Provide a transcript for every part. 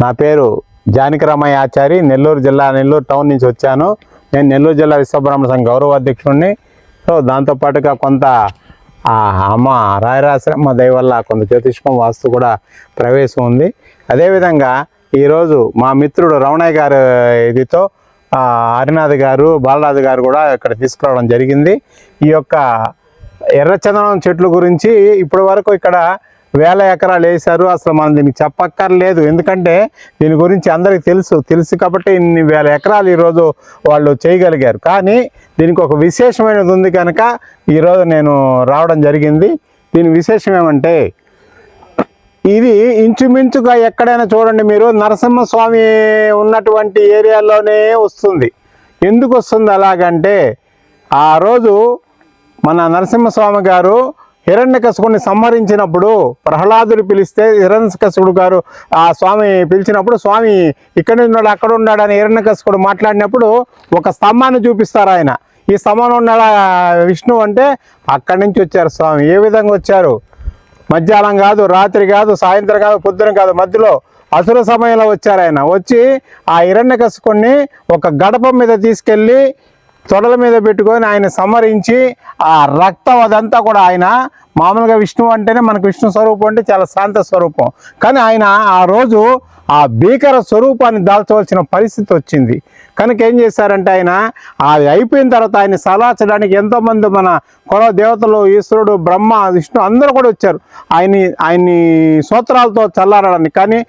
నా పేరు జానకిరామయ్య ఆచారి, నెల్లూరు జిల్లా, నెల్లూరు టౌన్ నుంచి వచ్చాను. నేను నెల్లూరు జిల్లా విశ్వబ్రాహ్మణ సంఘ గౌరవ అధ్యక్షుడిని. సో దాంతోపాటుగా కొంత అమ్మ రాయరాశ్రమ దయ వల్ల కొంత జ్యోతిష్కం వాస్తు కూడా ప్రవేశం ఉంది. అదేవిధంగా ఈరోజు మా మిత్రుడు రమణయ్య గారు ఇదితో హరినాథ్ గారు, బాలరాజు గారు కూడా ఇక్కడ తీసుకురావడం జరిగింది. ఈ యొక్క ఎర్రచందనం చెట్లు గురించి ఇప్పటి వరకు ఇక్కడ 1000 ఎకరాలు వేశారు. అసలు మనం దీనికి చెప్పక్కర్లేదు, ఎందుకంటే దీని గురించి అందరికీ తెలుసు కాబట్టి ఇన్ని 1000 ఎకరాలు ఈరోజు వాళ్ళు చేయగలిగారు. కానీ దీనికి ఒక విశేషమైనది ఉంది కనుక ఈరోజు నేను రావడం జరిగింది. దీని విశేషం ఏమంటే, ఇది ఇంచుమించుగా ఎక్కడైనా చూడండి మీరు, నరసింహస్వామి ఉన్నటువంటి ఏరియాలోనే వస్తుంది. ఎందుకు వస్తుంది అలాగంటే, ఆ రోజు మన నరసింహస్వామి గారు హిరణ్యకశిపుడిని సంహరించినప్పుడు ప్రహ్లాదుడు పిలిస్తే హిరణ్యకశిపుడు గారు ఆ స్వామి పిలిచినప్పుడు, స్వామి ఇక్కడ ఉన్నాడు అక్కడ ఉన్నాడు అని హిరణ్యకశిపుడు మాట్లాడినప్పుడు ఒక స్తంభాన్ని చూపిస్తారు. ఆయన ఈ స్తంభంలో ఉన్నాడు విష్ణువు అంటే, అక్కడి నుంచి వచ్చారు స్వామి. ఏ విధంగా వచ్చారు? మధ్యాహ్నం కాదు, రాత్రి కాదు, సాయంత్రం కాదు, పొద్దున కాదు, మధ్యలో అసుర సమయంలో వచ్చారు. ఆయన వచ్చి ఆ హిరణ్యకశిపుడిని ఒక గడప మీద తీసుకెళ్ళి తొడల మీద పెట్టుకొని ఆయన సంహరించి ఆ రక్తం అదంతా కూడా, ఆయన మామూలుగా విష్ణువు అంటేనే మనకు విష్ణు స్వరూపం అంటే చాలా శాంత స్వరూపం, కానీ ఆయన ఆ రోజు ఆ భీకర స్వరూపాన్ని దాల్చవలసిన పరిస్థితి వచ్చింది. కనుక ఏం చేశారంటే, ఆయన అది అయిపోయిన తర్వాత ఆయన సలాచడానికి ఎంతోమంది మన కుల దేవతలు, ఈశ్వరుడు, బ్రహ్మ, విష్ణు అందరూ కూడా వచ్చారు ఆయన్ని సూత్రాలతో చల్లారడానికి. కానీ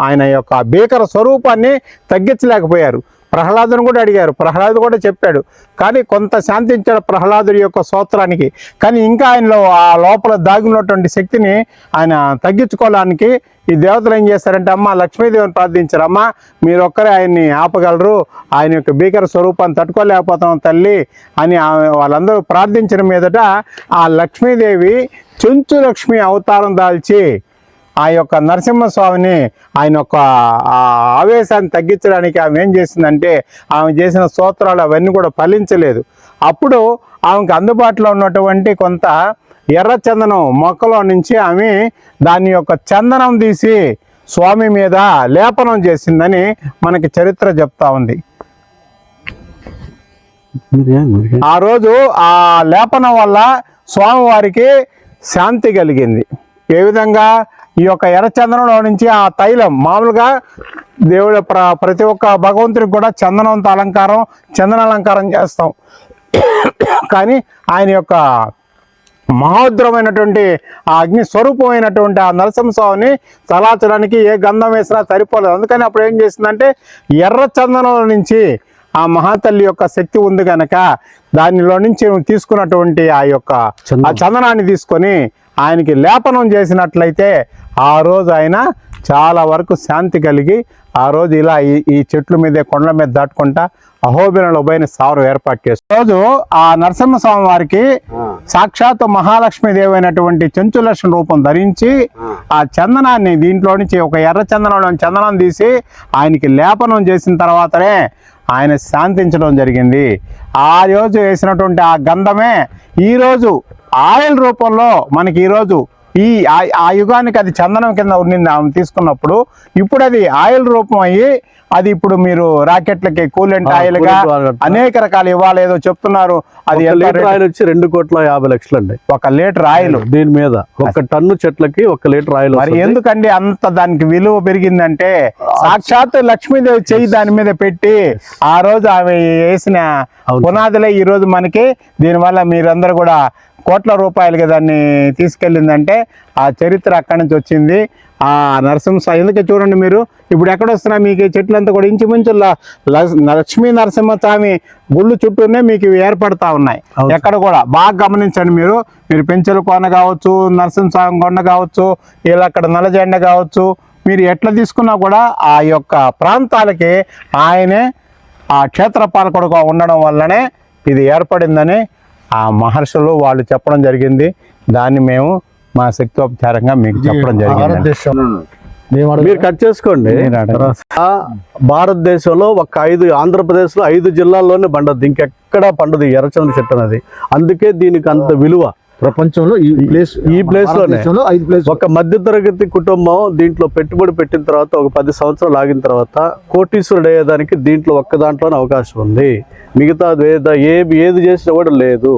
ఆయన యొక్క భీకర స్వరూపాన్ని తగ్గించలేకపోయారు. ప్రహ్లాదుని కూడా అడిగారు, ప్రహ్లాదు కూడా చెప్పాడు, కానీ కొంత శాంతించాడు ప్రహ్లాదుడి యొక్క స్తోత్రానికి. కానీ ఇంకా ఆయనలో ఆ లోపల దాగినటువంటి శక్తిని ఆయన తగ్గించుకోవడానికి ఈ దేవతలు ఏం చేస్తారంటే, అమ్మ లక్ష్మీదేవిని ప్రార్థించారు. అమ్మ మీరు ఒక్కరే ఆయన్ని ఆపగలరు, ఆయన యొక్క భీకర స్వరూపాన్ని తట్టుకోలేకపోతాం తల్లి అని వాళ్ళందరూ ప్రార్థించిన మీదట ఆ లక్ష్మీదేవి చెంచు లక్ష్మి అవతారం దాల్చి ఆ యొక్క నరసింహస్వామిని ఆయన యొక్క ఆవేశాన్ని తగ్గించడానికి ఆమె ఏం చేసిందంటే, ఆమె చేసిన స్తోత్రాలు అవన్నీ కూడా ఫలించలేదు. అప్పుడు ఆమెకు అందుబాటులో ఉన్నటువంటి కొంత ఎర్రచందనం మొక్కలో నుంచి ఆమె దాని యొక్క చందనం తీసి స్వామి మీద లేపనం చేసిందని మనకి చరిత్ర చెప్తా ఉంది. ఆ రోజు ఆ లేపనం వల్ల స్వామివారికి శాంతి కలిగింది. ఏ విధంగా? ఈ యొక్క ఎర్రచందనంలో నుంచి ఆ తైలం, మామూలుగా దేవుడు ప్రతి ఒక్క భగవంతుడికి కూడా చందనంతో చందనాలంకారం చేస్తాం, కానీ ఆయన యొక్క మహోద్రమైనటువంటి ఆ అగ్ని స్వరూపమైనటువంటి ఆ నరసింహస్వామిని తలాచడానికి ఏ గంధం వేసినా సరిపోలేదు. అందుకని అప్పుడు ఏం చేసిందంటే, ఎర్రచందనంలో నుంచి ఆ మహాతల్లి యొక్క శక్తి ఉంది కనుక దానిలో నుంచి తీసుకున్నటువంటి ఆ యొక్క చందనాన్ని తీసుకొని ఆయనకి లేపనం చేసినట్లయితే ఆ రోజు ఆయన చాలా వరకు శాంతి కలిగి ఆ రోజు ఇలా ఈ చెట్ల మీద, కొండల మీద దాటుకుంటా అహోబిలంలో పోయిన స్థావరం ఏర్పాటు చేస్తారు. రోజు ఆ నరసింహస్వామి వారికి సాక్షాత్ మహాలక్ష్మీదేవి అయినటువంటి చెంచులక్ష్మి రూపం ధరించి ఆ చందనాన్ని దీంట్లో నుంచి ఒక ఎర్ర చందనం తీసి ఆయనకి లేపనం చేసిన తర్వాతనే ఆయన శాంతించడం జరిగింది. ఆ రోజు వేసినటువంటి ఆ గంధమే ఈరోజు ఆయిల్ రూపంలో మనకి ఈరోజు ఆ యుగానికి అది చందనం కింద ఉండింది ఆమె తీసుకున్నప్పుడు. ఇప్పుడు అది ఆయిల్ రూపం అయ్యి అది ఇప్పుడు మీరు రాకెట్లకి కూలెంట్ ఆయిల్ గా అనేక రకాలు ఇవ్వాలి ఏదో చెప్తున్నారు. అది ఆయిల్ వచ్చి 2,50,00,000 అండి. 1 లీటర్ ఆయిల్. దీని మీద 1 టన్ను చెట్లకి 1 లీటర్ ఆయిల్. మరి ఎందుకండి అంత దానికి విలువ పెరిగిందంటే, సాక్షాత్ లక్ష్మీదేవి చెయ్యి దాని మీద పెట్టి ఆ రోజు ఆమె వేసిన పునాదులే ఈ రోజు మనకి. దీనివల్ల మీరందరూ కూడా కోట్ల రూపాయలకి దాన్ని తీసుకెళ్ళిందంటే ఆ చరిత్ర అక్కడి నుంచి వచ్చింది. ఆ నరసింహస్వామి ఎందుకే చూడండి మీరు ఇప్పుడు ఎక్కడ వస్తున్నా మీకు చెట్లంతా కూడా ఇంచుమించు లక్ష్మీ నరసింహస్వామి గుళ్ళు చుట్టూనే మీకు ఏర్పడతా ఉన్నాయి. ఎక్కడ కూడా బాగా గమనించండి మీరు పెంచెల కొండ కావచ్చు, నరసింహస్వామి కొండ కావచ్చు, ఇలా అక్కడ నల్లజెండ కావచ్చు, మీరు ఎట్లా తీసుకున్నా కూడా ఆ యొక్క ప్రాంతాలకి ఆయనే ఆ క్షేత్రపాలకుడుగా ఉండడం వల్లనే ఇది ఏర్పడిందని ఆ మహర్షులు వాళ్ళు చెప్పడం జరిగింది. దాన్ని మేము మా శక్తోపచారంగా మీకు చెప్పడం జరిగింది. మీరు కట్ చేసుకోండి. భారతదేశంలో ఒక 5 ఆంధ్రప్రదేశ్లో 5 జిల్లాల్లోనే పండదు, ఇంకెక్కడ పండదు ఎర్రచంద్ర చెట్టు అనేది. అందుకే దీనికి అంత విలువ. ప్రపంచంలో ఈ ప్లేస్ ఈ place లోనే. 5 ప్లేస్ ఒక మధ్యతరగతి కుటుంబం దీంట్లో పెట్టుబడి పెట్టిన తర్వాత ఒక 10 సంవత్సరాలు ఆగిన తర్వాత కోటీశ్వరుడు అయ్యేదానికి దీంట్లో ఒక్క దాంట్లోనే అవకాశం ఉంది. మిగతా ఏది చేసినా కూడా లేదు.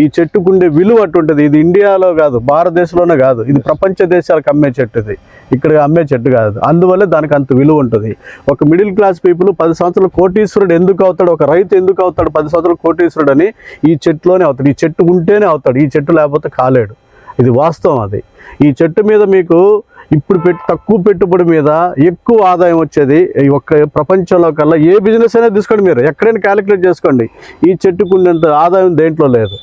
ఈ చెట్టుకుండే విలువ అటుంటుంది. ఇది ఇండియాలో కాదు, భారతదేశంలోనే కాదు, ఇది ప్రపంచ దేశాలకు అమ్మే చెట్టు. ఇది ఇక్కడ అమ్మే చెట్టు కాదు. అందువల్ల దానికి అంత విలువ ఉంటుంది. ఒక మిడిల్ క్లాస్ పీపుల్ 10 సంవత్సరాలు కోటీశ్వరుడు ఎందుకు అవుతాడు, ఒక రైతు ఎందుకు అవుతాడు 10 సంవత్సరాలు కోటీశ్వరుడు అని ఈ చెట్టులోనే అవుతాడు. ఈ చెట్టు ఉంటేనే అవుతాడు, ఈ చెట్టు లేకపోతే కాలేడు. ఇది వాస్తవం. అది ఈ చెట్టు మీద మీకు ఇప్పుడు తక్కువ పెట్టుబడి మీద ఎక్కువ ఆదాయం వచ్చేది ఈ ఒక్క ప్రపంచంలో కల్లా ఏ బిజినెస్ అయినా తీసుకోండి, మీరు ఎక్కడైనా క్యాలిక్యులేట్ చేసుకోండి, ఈ చెట్టుకు ఉన్నంత ఆదాయం దేంట్లో లేదు.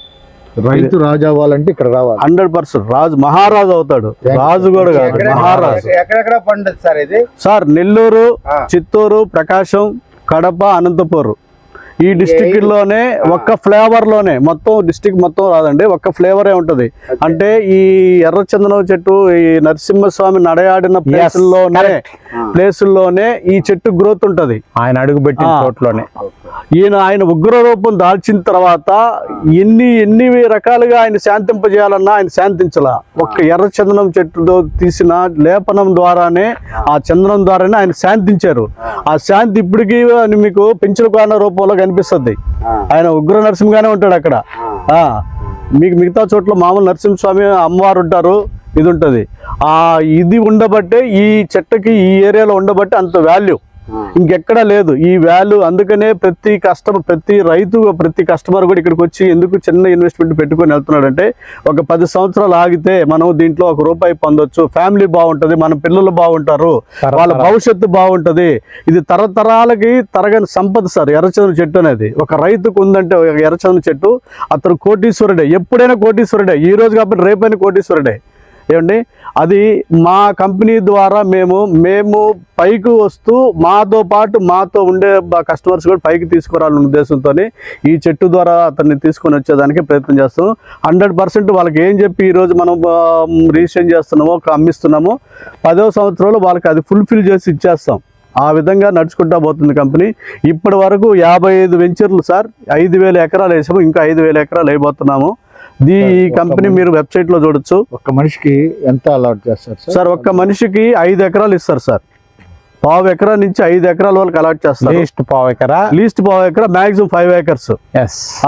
రైతు రాజు అవ్వాలంటే ఇక్కడ రావాలి. 100% రాజు మహారాజు అవుతాడు. రాజు కూడా కాదు, మహారాజు. ఎక్కడెక్కడ పండుతుంది సార్ ఇది? సార్ నెల్లూరు, చిత్తూరు, ప్రకాశం, కడప, అనంతపురం ఈ డిస్ట్రిక్ట్ లోనే ఒక్క ఫ్లేవర్ లోనే, మొత్తం డిస్ట్రిక్ట్ మొత్తం రాదండి, ఒక్క ఫ్లేవరే ఉంటది. అంటే ఈ ఎర్రచందనం చెట్టు ఈ నరసింహస్వామి నడయాడిన ప్లేసుల్లోనే ఈ చెట్టు గ్రోత్ ఉంటది. ఆయన అడుగుపెట్టిన చోట్లోనే ఆయన ఉగ్ర రూపం దాల్చిన తర్వాత ఎన్ని రకాలుగా ఆయన శాంతింపజేయాలన్నా ఆయన శాంతించలా. ఒక్క ఎర్ర చందనం చెట్టుతో తీసిన లేపనం ద్వారానే, ఆ చందనం ద్వారానే ఆయన శాంతించారు. ఆ శాంతి ఇప్పటికీ మీకు పెంచుల కారణ రూపంలో కనిపిస్తుంది. ఆయన ఉగ్ర నరసింహగానే ఉంటాడు అక్కడ. మీకు మిగతా చోట్ల మామూలు నరసింహస్వామి అమ్మవారు ఉంటారు, ఇది ఉంటుంది. ఇది ఉండబట్టే ఈ చెట్టుకి ఈ ఏరియాలో ఉండబట్టే అంత వాల్యూ ఇంకెక్కడా లేదు ఈ వాల్యూ. అందుకనే ప్రతి రైతు ప్రతి కస్టమర్ కూడా ఇక్కడికి వచ్చి ఎందుకు చిన్న ఇన్వెస్ట్మెంట్ పెట్టుకొని వెళ్తున్నాడంటే, ఒక 10 సంవత్సరాలు ఆగితే మనం దీంట్లో ₹1 పొందొచ్చు, ఫ్యామిలీ బాగుంటుంది, మన పిల్లలు బాగుంటారు, వాళ్ళ భవిష్యత్తు బాగుంటుంది. ఇది తరతరాలకి తరగని సంపద సార్ ఎర్రచందనం చెట్టు అనేది. ఒక రైతుకు ఉందంటే ఎర్రచందనం చెట్టు, అతను కోటీశ్వరుడే, ఎప్పుడైనా కోటీశ్వరుడే, ఈ రోజు కాబట్టి రేపైనా కోటీశ్వరుడే. ఏమండి, అది మా కంపెనీ ద్వారా మేము పైకి వస్తూ మాతో పాటు మాతో ఉండే కస్టమర్స్ కూడా పైకి తీసుకురావాలనే ఉద్దేశంతో ఈ చెట్టు ద్వారా అతన్ని తీసుకొని వచ్చేదానికి ప్రయత్నం చేస్తాం. 100% వాళ్ళకి ఏం చెప్పి ఈరోజు మనం రిజిస్ట్రేషన్ చేస్తున్నామో, అమ్మిస్తున్నామో, 10వ సంవత్సరంలో వాళ్ళకి అది ఫుల్ఫిల్ చేసి ఇచ్చేస్తాం. ఆ విధంగా నడుచుకుంటా పోతుంది కంపెనీ. ఇప్పటి వరకు 55 వెంచర్లు సార్, 5,000 ఎకరాలు వేసాము, ఇంకా 5,000 ఎకరాలు వేయబోతున్నాము. ఈ కంపెనీ మీరు వెబ్సైట్ లో చూడొచ్చు. ఒక్క మనిషికి ఎంత అలాట్ చేస్తారు సార్? ఒక్క మనిషికి 5 ఎకరాలు ఇస్తారు సార్. 1/2 ఎకరా నుంచి 5 ఎకరాల వాళ్ళకి అలాట్ చేస్తారు. లీస్ట్ 1/2 ఎకరా, మాక్సిమం 5 acres.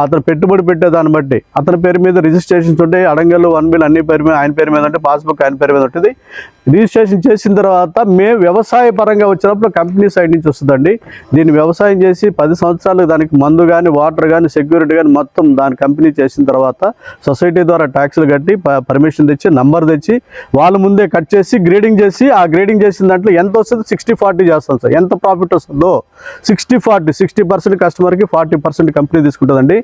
అతను పెట్టుబడి పెట్టేదాన్ని బట్టి అతని పేరు మీద రిజిస్ట్రేషన్స్ ఉంటాయి. అడంగల్ 1 బిల్ అన్ని పేరు మీద, ఆయన పేరు మీద ఉంటే పాస్బుక్ ఆయన పేరు మీద ఉంటుంది. రిజిస్ట్రేషన్ చేసిన తర్వాత మేము వ్యవసాయ పరంగా వచ్చినప్పుడు కంపెనీ సైడ్ నుంచి వస్తుందండి. దీన్ని వ్యవసాయం చేసి 10 సంవత్సరాలు దానికి మందు కానీ, వాటర్ కానీ, సెక్యూరిటీ కానీ మొత్తం దాని కంపెనీ చేసిన తర్వాత సొసైటీ ద్వారా ట్యాక్స్లు కట్టి పర్మిషన్ తెచ్చి నంబర్ తెచ్చి వాళ్ళ ముందే కట్ చేసి గ్రేడింగ్ చేసి, ఆ గ్రేడింగ్ చేసిన దాంట్లో ఎంత వస్తుంది 60-40 చేస్తాం సార్. ఎంత ప్రాఫిట్ వస్తుందో 60-40, 60% కస్టమర్కి, 40% కంపెనీ తీసుకుంటుందండి.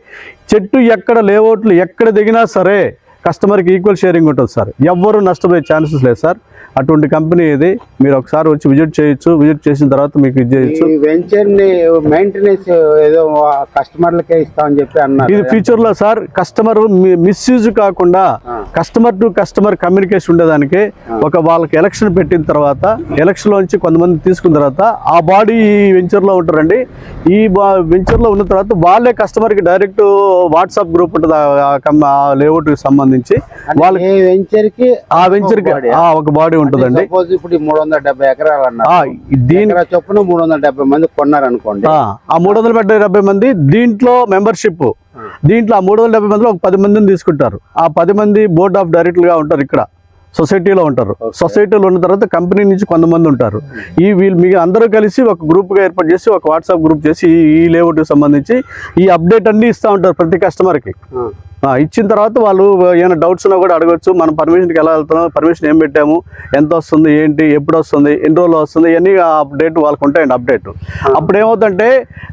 చెట్టు ఎక్కడ లేఅవుట్లు ఎక్కడ దిగినా సరే కస్టమర్కి ఈక్వల్ షేరింగ్ ఉంటుంది సార్. ఎవ్వరూ నష్టపోయే ఛాన్సెస్ లేదు సార్. అటువంటి కంపెనీ ఇది. మీరు ఒకసారి వచ్చి విజిట్ చేయొచ్చు. విజిట్ చేసిన తర్వాత మీకు ఇది చేయొచ్చు. వెంచర్ ని మెయింటెనెన్స్ ఏదో కస్టమర్లకే ఇస్తామని చెప్పి అన్నారు. ఇది ఫ్యూచర్ లో సార్ కస్టమర్ మిస్యూజ్ కాకుండా కస్టమర్ టు కస్టమర్ కమ్యూనికేషన్ ఉండేదానికి వాళ్ళకి ఎలక్షన్ పెట్టిన తర్వాత, ఎలక్షన్ లోంచి కొంతమంది తీసుకున్న తర్వాత ఆ బాడీ ఈ వెంచర్ లో ఉంటారండి. ఈ వెంచర్ లో ఉన్న తర్వాత వాళ్ళే కస్టమర్ కి డైరెక్ట్ వాట్సాప్ గ్రూప్ ఉంటుంది ఆ లేఅవుట్ కి సంబంధించి. వాళ్ళకి ఆ వెంచర్ కి ఒక బాడీ ఉంటుందండి. ఇప్పుడు 370 ఎకరాలు అన్నారు, దీని చొప్పున 370 మంది కొన్నారు అనుకోండి. ఆ 370 మంది దీంట్లో మెంబర్షిప్. దీంట్లో ఆ 370 మందిలో ఒక 10 మందిని తీసుకుంటారు. ఆ 10 మంది బోర్డ్ ఆఫ్ డైరెక్టర్ గా ఉంటారు. ఇక్కడ సొసైటీలో ఉంటారు. సొసైటీలో ఉన్న తర్వాత కంపెనీ నుంచి కొంతమంది ఉంటారు. వీళ్ళు మీకు అందరూ కలిసి ఒక గ్రూప్ గా ఏర్పాటు చేసి, ఒక వాట్సాప్ గ్రూప్ చేసి ఈ లేఅవుట్ కి సంబంధించి ఈ అప్డేట్ అన్ని ఇస్తూ ఉంటారు ప్రతి కస్టమర్ కి. ఇచ్చిన తర్వాత వాళ్ళు ఏమైనా డౌట్స్ ఉన్నా కూడా అడగచ్చు. మనం పర్మిషన్కి ఎలా వెళ్తున్నాం, పర్మిషన్ ఏం పెట్టాము, ఎంత వస్తుంది, ఏంటి, ఎప్పుడు వస్తుంది, ఎన్ని రోజులు వస్తుంది, ఇవన్నీ అప్డేట్ వాళ్ళకు ఉంటాయండి. అప్డేట్ అప్పుడు ఏమవుతుందంటే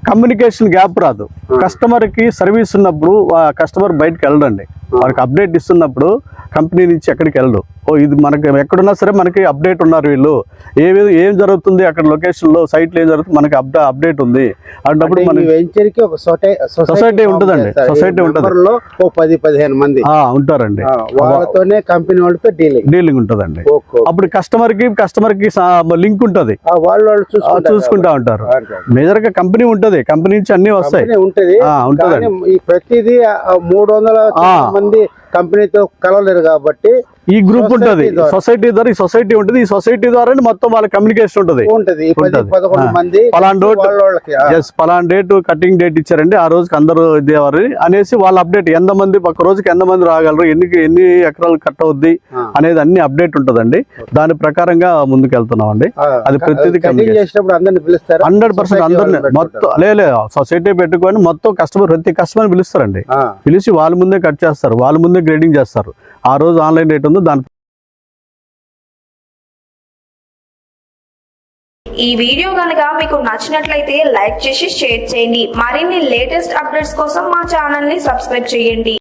కమ్యూనికేషన్ గ్యాప్ రాదు. కస్టమర్కి సర్వీస్ ఉన్నప్పుడు కస్టమర్ బయటకు వెళ్ళడండి. వాళ్ళకి అప్డేట్ ఇస్తున్నప్పుడు కంపెనీ నుంచి ఎక్కడికి వెళ్ళడు. ఇది మనకి ఎక్కడున్నా సరే మనకి అప్డేట్ ఉన్నారు వీళ్ళు ఏం జరుగుతుంది అక్కడ లొకేషన్ లో సైట్ లో ఏం జరుగుతుంది మనకి అప్డేట్ ఉంది అన్నప్పుడు అంటే మన ఈ వెంచర్ కి ఒక సొసైటీ ఉంటుందండి. సొసైటీ ఉంటుంది. లో ఓ 10-15 మంది ఉంటారండి. వాళ్ళతోనే కంపెనీ వాళ్ళతో డీలింగ్ ఉంటుందండి. అప్పుడు కస్టమర్ కి లింక్ ఉంటది, వాళ్ళు చూసుకుంటా ఉంటారు. మేజర్ గా కంపెనీ ఉంటది, కంపెనీ నుంచి అన్ని వస్తాయి ఉంటది. ఉంటదండి. ఈ ప్రతిదీ 300 మంది కంపెనీతో కలవలేరు కాబట్టి ఈ గ్రూప్ ఉంటది, సొసైటీ ద్వారా. ఈ సొసైటీ ఉంటది, ఈ సొసైటీ ద్వారా మొత్తం వాళ్ళ కమ్యూనికేషన్ ఉంటది. 10-11 మంది పలాన్ డేట్ కటింగ్ డేట్ ఇచ్చారండి, ఆ రోజుకి అందరూ ఇదేవారు అనేసి వాళ్ళ అప్డేట్ ఎంత మంది ఒక రోజుకి ఎంత మంది రాగలరు, ఎన్ని ఎకరాలు కట్ అవుద్ది అనేది అన్ని అప్డేట్ ఉంటదండి. దాని ప్రకారంగా ముందుకు వెళ్తున్నాం అండి. అది ప్రతిదీ 100% అందరినీ మొత్తం సొసైటీ పెట్టుకొని మొత్తం ప్రతి కస్టమర్ పిలుస్తారండి. పిలిచి వాళ్ళ ముందే కట్ చేస్తారు, వాళ్ళ ముందే గ్రేడింగ్ చేస్తారు. ఆ రోజు ఆన్లైన్ రేట్ ఉందో దాని ఈ వీడియో గనుక మీకు నచ్చినట్లయితే లైక్ చేసి షేర్ చేయండి. మరిన్ని లేటెస్ట్ అప్డేట్స్ కోసం మా ఛానల్ ని సబ్స్క్రైబ్ చేయండి.